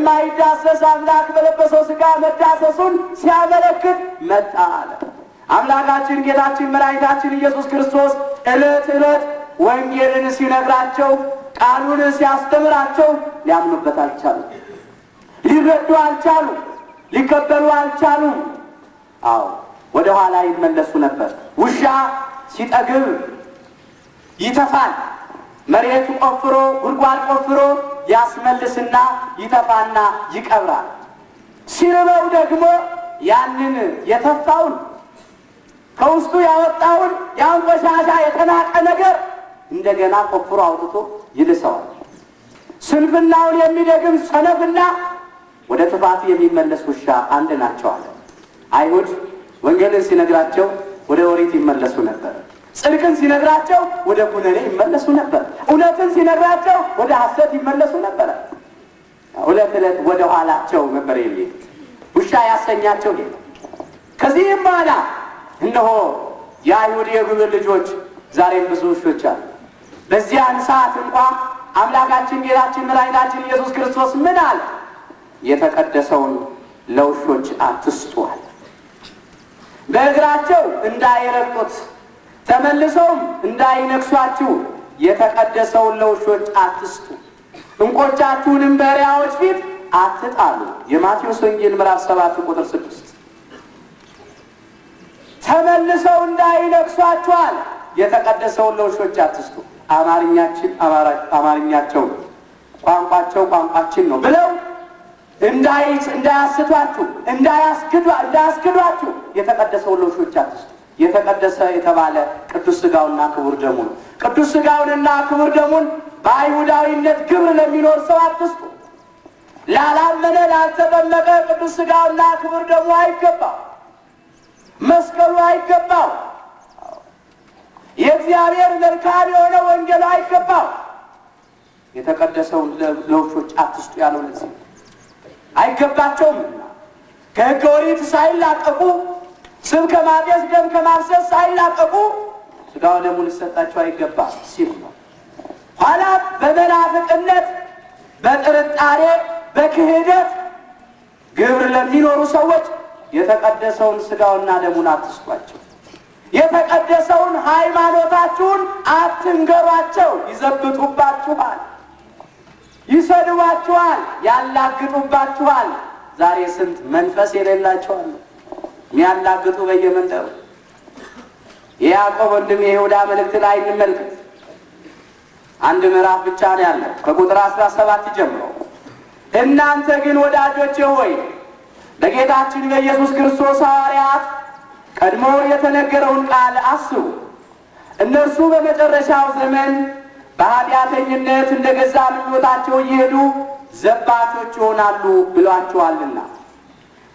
የማይዳሰስ አምላክ በለበሰው ሥጋ መዳሰሱን ሲያመለክት መጣ አለ። አምላካችን ጌታችን መድኃኒታችን ኢየሱስ ክርስቶስ ዕለት ዕለት ወንጌልን ሲነግራቸው ቃሉን ሲያስተምራቸው ሊያምኑበት አልቻሉም። ሊረዱ አልቻሉም። ሊቀበሉ አልቻሉም። አዎ ወደ ኋላ ይመለሱ ነበር። ውሻ ሲጠግብ ይተፋል። መሬት ቆፍሮ ጉድጓድ ቆፍሮ ያስመልስና ይተፋና ይቀብራል። ሲርበው ደግሞ ያንን የተፋውን ከውስጡ ያወጣውን ያን ቆሻሻ የተናቀ ነገር እንደገና ቆፍሮ አውጥቶ ይልሰዋል። ስንፍናውን የሚደግም ሰነፍና ወደ ጥፋቱ የሚመለስ ውሻ አንድ ናቸው አለ። አይሁድ ወንጌልን ሲነግራቸው ወደ ኦሪት ይመለሱ ነበር። ጽድቅን ሲነግራቸው ወደ ኩነኔ ይመለሱ ነበር። እውነትን ሲነግራቸው ወደ ሐሰት ይመለሱ ነበር። ዕለት ዕለት ወደ ኋላቸው ነበር የሚሄዱት። ውሻ ያሰኛቸው ይሄ። ከዚህም በኋላ እነሆ የአይሁድ የግብር ልጆች ዛሬም ብዙ ውሾች አሉ። በዚያን ሰዓት እንኳ አምላካችን ጌታችን መድኃኒታችን ኢየሱስ ክርስቶስ ምን አለ? የተቀደሰውን ለውሾች አትስጡአል። በእግራቸው እንዳይረግጡት ተመልሰውም እንዳይነክሷችሁ የተቀደሰውን ለውሾች አትስጡ። እንቆቻችሁንም በእሪያዎች ፊት አትጣሉ። የማቴዎስ ወንጌል ምዕራፍ 7 ቁጥር 6። ተመልሰው እንዳይነክሷችኋል የተቀደሰውን ለውሾች አትስጡ። አማርኛቸው ቋንቋቸው ቋንቋችን ነው ብለው እንዳያስቷችሁ እንዳያስክዷችሁ የተቀደሰውን ለውሾች አትስጡ። የተቀደሰ የተባለ ቅዱስ ሥጋውና ክቡር ደሙ ነው። ቅዱስ ሥጋውንና ክቡር ደሙን በአይሁዳዊነት ግብር ለሚኖር ሰው አትስጡ። ላላመነ ላልተጠመቀ ቅዱስ ሥጋውና ክቡር ደሙ አይገባው። መስቀሉ አይገባው። የእግዚአብሔር መልካም የሆነ ወንጌሉ አይገባው። የተቀደሰውን ለውሾች አትስጡ ያለው ለዚህ አይገባቸውምና ከሕገ ኦሪት ሳይላቀቁ ስብ ከማጤስ ደም ከማፍሰስ ሳይላቀቁ ሥጋው ደሙን ሊሰጣቸው አይገባም ሲል ነው። ኋላ በመናፍቅነት በጥርጣሬ በክህደት ግብር ለሚኖሩ ሰዎች የተቀደሰውን ሥጋውና ደሙን አትስጧቸው። የተቀደሰውን ሃይማኖታችሁን አትንገሯቸው። ይዘብጡባችኋል፣ ይሰድባችኋል፣ ያላግጡባችኋል። ዛሬ ስንት መንፈስ የሌላቸው አሉ የሚያላግጡ በየመንደሩ። የያዕቆብ ወንድም የይሁዳ መልእክት ላይ እንመልከት። አንድ ምዕራፍ ብቻ ነው ያለው ከቁጥር 17 ጀምሮ። እናንተ ግን ወዳጆቼ ሆይ በጌታችን በኢየሱስ ክርስቶስ ሐዋርያት ቀድሞ የተነገረውን ቃል አስቡ። እነርሱ በመጨረሻው ዘመን በኃጢአተኝነት እንደ ገዛ ምኞታቸው እየሄዱ ዘባቾች ይሆናሉ ብሏቸዋልና።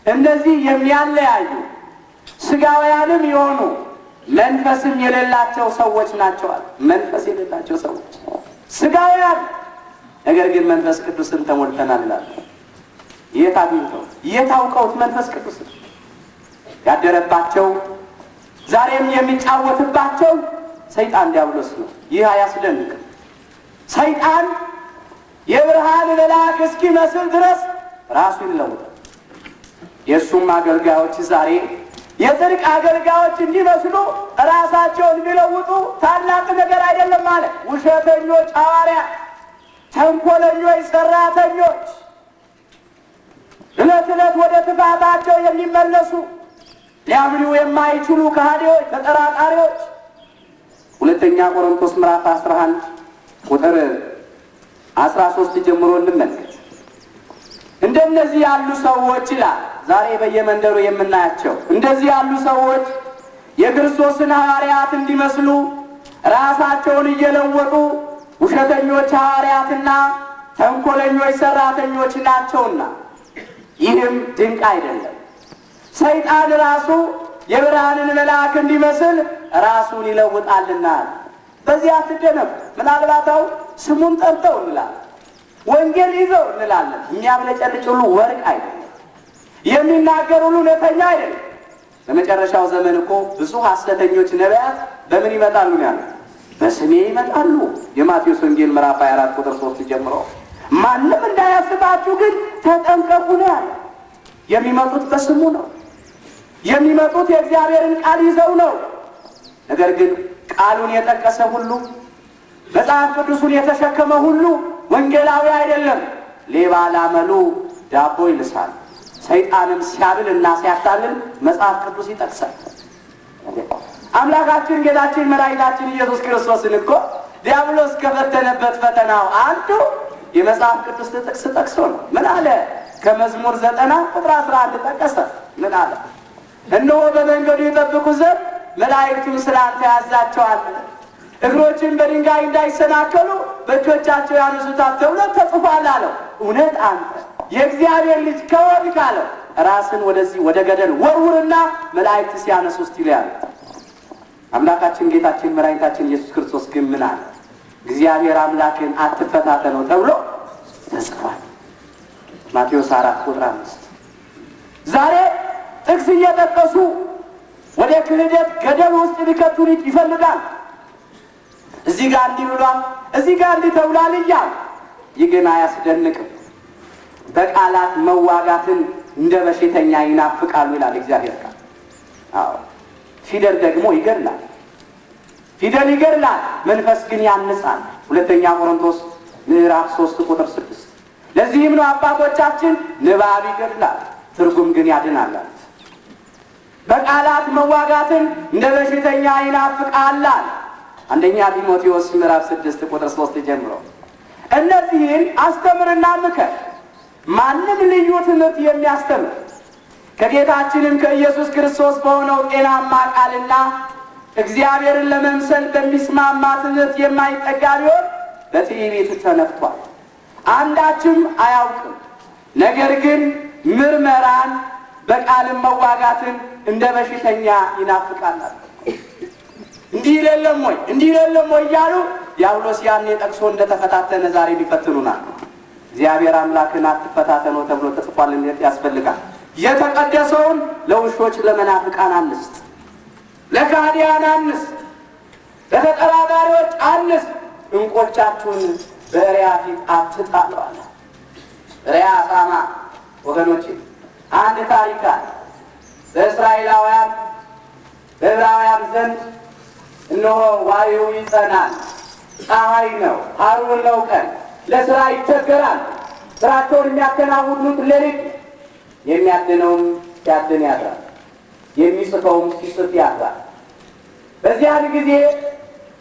እነዚህ የሚያለያዩ ሥጋውያንም የሆኑ መንፈስም የሌላቸው ሰዎች ናቸዋል። መንፈስ የሌላቸው ሰዎች ሥጋውያን፣ ነገር ግን መንፈስ ቅዱስን ተሞልተናል ይላሉ። የት አግኝተው የት አውቀውት መንፈስ ቅዱስን ያደረባቸው ዛሬም የሚጫወትባቸው ሰይጣን ዲያብሎስ ነው። ይህ አያስደንቅም? ሰይጣን የብርሃን መልአክ እስኪመስል ድረስ ራሱን ይለውጣል። የእሱም አገልጋዮች ዛሬ የጽድቅ አገልጋዮች እንዲመስሉ ራሳቸውን ቢለውጡ ታላቅ ነገር አይደለም ማለት። ውሸተኞች ሐዋርያት፣ ተንኮለኞች ሰራተኞች፣ ዕለት ዕለት ወደ ጥፋታቸው የሚመለሱ ሊያምኑ የማይችሉ ከሃዲዎች፣ ተጠራጣሪዎች። ሁለተኛ ቆሮንቶስ ምዕራፍ 11 ቁጥር 13 ጀምሮ እንመልከት። እንደነዚህ ያሉ ሰዎች ይላል ዛሬ በየመንደሩ የምናያቸው እንደዚህ ያሉ ሰዎች የክርስቶስን ሐዋርያት እንዲመስሉ ራሳቸውን እየለወጡ ውሸተኞች ሐዋርያትና ተንኮለኞች ሰራተኞች ናቸውና፣ ይህም ድንቅ አይደለም። ሰይጣን ራሱ የብርሃንን መልአክ እንዲመስል ራሱን ይለውጣልና በዚህ አትደነቁ። ምናልባታው ስሙን ጠርተው እንላለን፣ ወንጌል ይዘው እንላለን። የሚያብለጨልጭ ሁሉ ወርቅ አይደለም፣ የሚናገር ሁሉ እውነተኛ አይደለም። በመጨረሻው ዘመን እኮ ብዙ ሐሰተኞች ነቢያት በምን ይመጣሉ ነው ያለው? በስሜ ይመጣሉ። የማቴዎስ ወንጌል ምዕራፍ 24 ቁጥር 3 ጀምሮ ማንም እንዳያስባችሁ ግን ተጠንቀቁ ነው ያለ። የሚመጡት በስሙ ነው። የሚመጡት የእግዚአብሔርን ቃል ይዘው ነው። ነገር ግን ቃሉን የጠቀሰ ሁሉ መጽሐፍ ቅዱሱን የተሸከመ ሁሉ ወንጌላዊ አይደለም። ሌባ ላመሉ ዳቦ ይልሳል። ሰይጣንም ሲያብልና ሲያታልል መጽሐፍ ቅዱስ ይጠቅሳል። አምላካችን ጌታችን መድኃኒታችን ኢየሱስ ክርስቶስን እኮ ዲያብሎስ ከፈተነበት ፈተናው አንዱ የመጽሐፍ ቅዱስ ጥቅስ ጠቅሶ ነው። ምን አለ? ከመዝሙር 90 ቁጥር 11 ጠቀሰ። ምን አለ? እነሆ በመንገዱ ይጠብቁ ዘንድ መላእክቱን ስላንተ ያዛቸዋል፣ እግሮችን በድንጋይ እንዳይሰናከሉ በእጆቻቸው ያነሱታል ተብሎ ተጽፏል አለው። እውነት አንተ የእግዚአብሔር ልጅ ከሆንክ አለው ራስን ወደዚህ ወደ ገደል ወርውርና መላእክት ሲያነሱ እስቲ ይላል። አምላካችን ጌታችን መድኃኒታችን ኢየሱስ ክርስቶስ ግን ምን አለ? እግዚአብሔር አምላክን አትፈታተነው ተብሎ ተጽፏል። ማቴዎስ 4 ቁጥር 5። ዛሬ ጥቅስ እየጠቀሱ ወደ ክህደት ገደል ውስጥ ሊከቱን ይፈልጋል። እዚህ ጋር እንዲህ ብሏል፣ እዚህ ጋር እንዲህ ተብሏል እያሉ። ይህ ግን አያስደንቅም። በቃላት መዋጋትን እንደ በሽተኛ ይናፍቃሉ ይላል እግዚአብሔር ቃል። አዎ ፊደል ደግሞ ይገድላል። ፊደል ይገድላል፣ መንፈስ ግን ያንጻል። ሁለተኛ ቆሮንቶስ ምዕራፍ 3 ቁጥር 6። ለዚህም ነው አባቶቻችን ንባብ ይገድላል፣ ትርጉም ግን ያድናል። በቃላት መዋጋትን እንደ በሽተኛ ይናፍቃል። አንደኛ ጢሞቴዎስ ምዕራፍ 6 ቁጥር 3 ጀምሮ እነዚህን አስተምርና ምከር። ማንም ልዩ ትምህርት የሚያስተምር ከጌታችንም ከኢየሱስ ክርስቶስ በሆነው ጤናማ ቃልና እግዚአብሔርን ለመምሰል በሚስማማ ትምህርት የማይጠጋ ቢሆን በትዕቢት ተነፍቷል፣ አንዳችም አያውቅም። ነገር ግን ምርመራን በቃልም መዋጋትን እንደ በሽተኛ ይናፍቃል። እንዲህ ይለለም ወይ እንዲህ ይለለም ወይ እያሉ ዲያብሎስ ያኔ ጠቅሶ እንደተፈታተነ ዛሬ ሊፈትኑናል። እግዚአብሔር አምላክን አትፈታተነው ተብሎ ተጽፏል። ያስፈልጋል። የተቀደሰውን ለውሾች ለመናፍቃን አንስት፣ ለካህዲያን አንስት፣ ለተጠራጣሪዎች አንስት። እንቆቻችሁን በእሪያ ፊት አትጣሉ አለ። እሪያ አሳማ ወገኖች፣ አንድ ታሪክ አለ። በእስራኤላውያን በዕብራውያን ዘንድ እነሆ ዋዩ ይጸናል፣ ፀሐይ ነው፣ ሐሩር ነው፣ ቀን ለስራ ይቸገራል። ስራቸውን የሚያከናውኑት ሌሊት፣ የሚያድነውም ሲያድን ያድራል፣ የሚጽፈውም ሲጽፍ ያድራል። በዚያን ጊዜ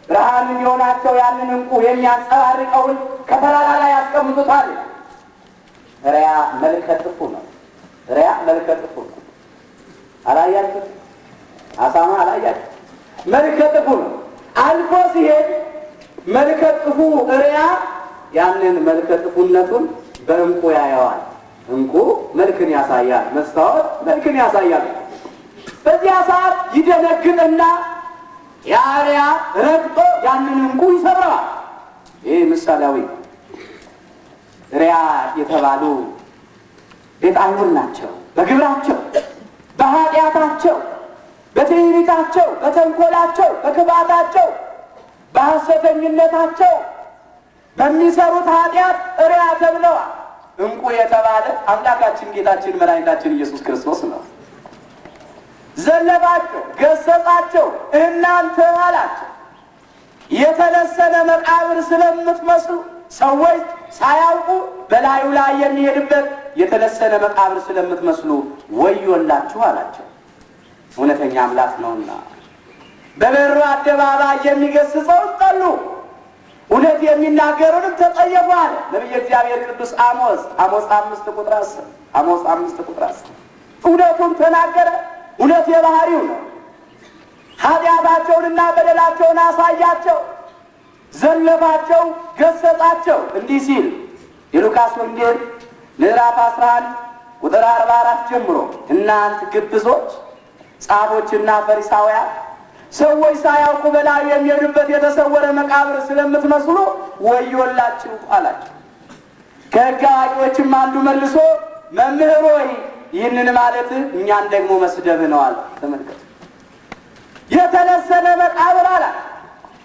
ብርሃን የሚሆናቸው ያንን እንቁ የሚያንጸባርቀውን ከተራራ ላይ ያስቀምጡታል። ሪያ መልከ ጥፉ ነው። ሪያ መልከ ጥፉ ነው። አላያችሁ? አሳማ አላያችሁ? መልከ ጥፉ ነው። አልፎ ሲሄድ መልከ ጥፉ ሪያ ያንን መልከ ጥፉነቱን በእንቁ ያየዋል። እንቁ መልክን ያሳያል፣ መስታወት መልክን ያሳያል። በዚያ ሰዓት ይደነግጥና ያ ሪያ ረግጦ ያንን እንቁ ይሰብረዋል። ይህ ምሳሌያዊ ሪያ የተባሉ ቤጣውያን ናቸው። በግብራቸው፣ በኃጢአታቸው፣ በትዕቢታቸው፣ በተንኮላቸው፣ በክፋታቸው፣ በሐሰተኝነታቸው በሚሰሩት ኃጢአት ሪያ ተብለዋል። እንቁ የተባለ አምላካችን ጌታችን መድኃኒታችን ኢየሱስ ክርስቶስ ነው። ዘለባቸው፣ ገሰጻቸው። እናንተ አላቸው የተለሰነ መቃብር ስለምትመስሉ ሰዎች ሳያውቁ በላዩ ላይ የሚሄድበት የተለሰነ መቃብር ስለምትመስሉ ወዮላችሁ አላቸው። እውነተኛ አምላክ ነውና በበሩ አደባባይ የሚገስጸው ጠሉ፣ እውነት የሚናገሩንም ተጸየፉ አለ ነቢየ እግዚአብሔር ቅዱስ አሞጽ 5 ቁጥር 10 አሞጽ 5 ቁጥር 10 እውነቱን ተናገረ። እውነት የባህሪው ነው። ኃጢአታቸውንና በደላቸውን አሳያቸው፣ ዘለፋቸው፣ ገሰጻቸው። እንዲህ ሲል የሉቃስ ወንጌል ምዕራፍ 11 ቁጥር 44 ጀምሮ እናንት ግብዞች ጻፎችና ፈሪሳውያን ሰዎች ሳያውቁ በላዩ የሚሄዱበት የተሰወረ መቃብር ስለምትመስሉ ወዮላችሁ አላቸው። ከሕግ አዋቂዎችም አንዱ መልሶ መምህር ሆይ ይህንን ማለት እኛን ደግሞ መስደብ ነው አለ። ተመልከቱ። የተለሰነ መቃብር አለ።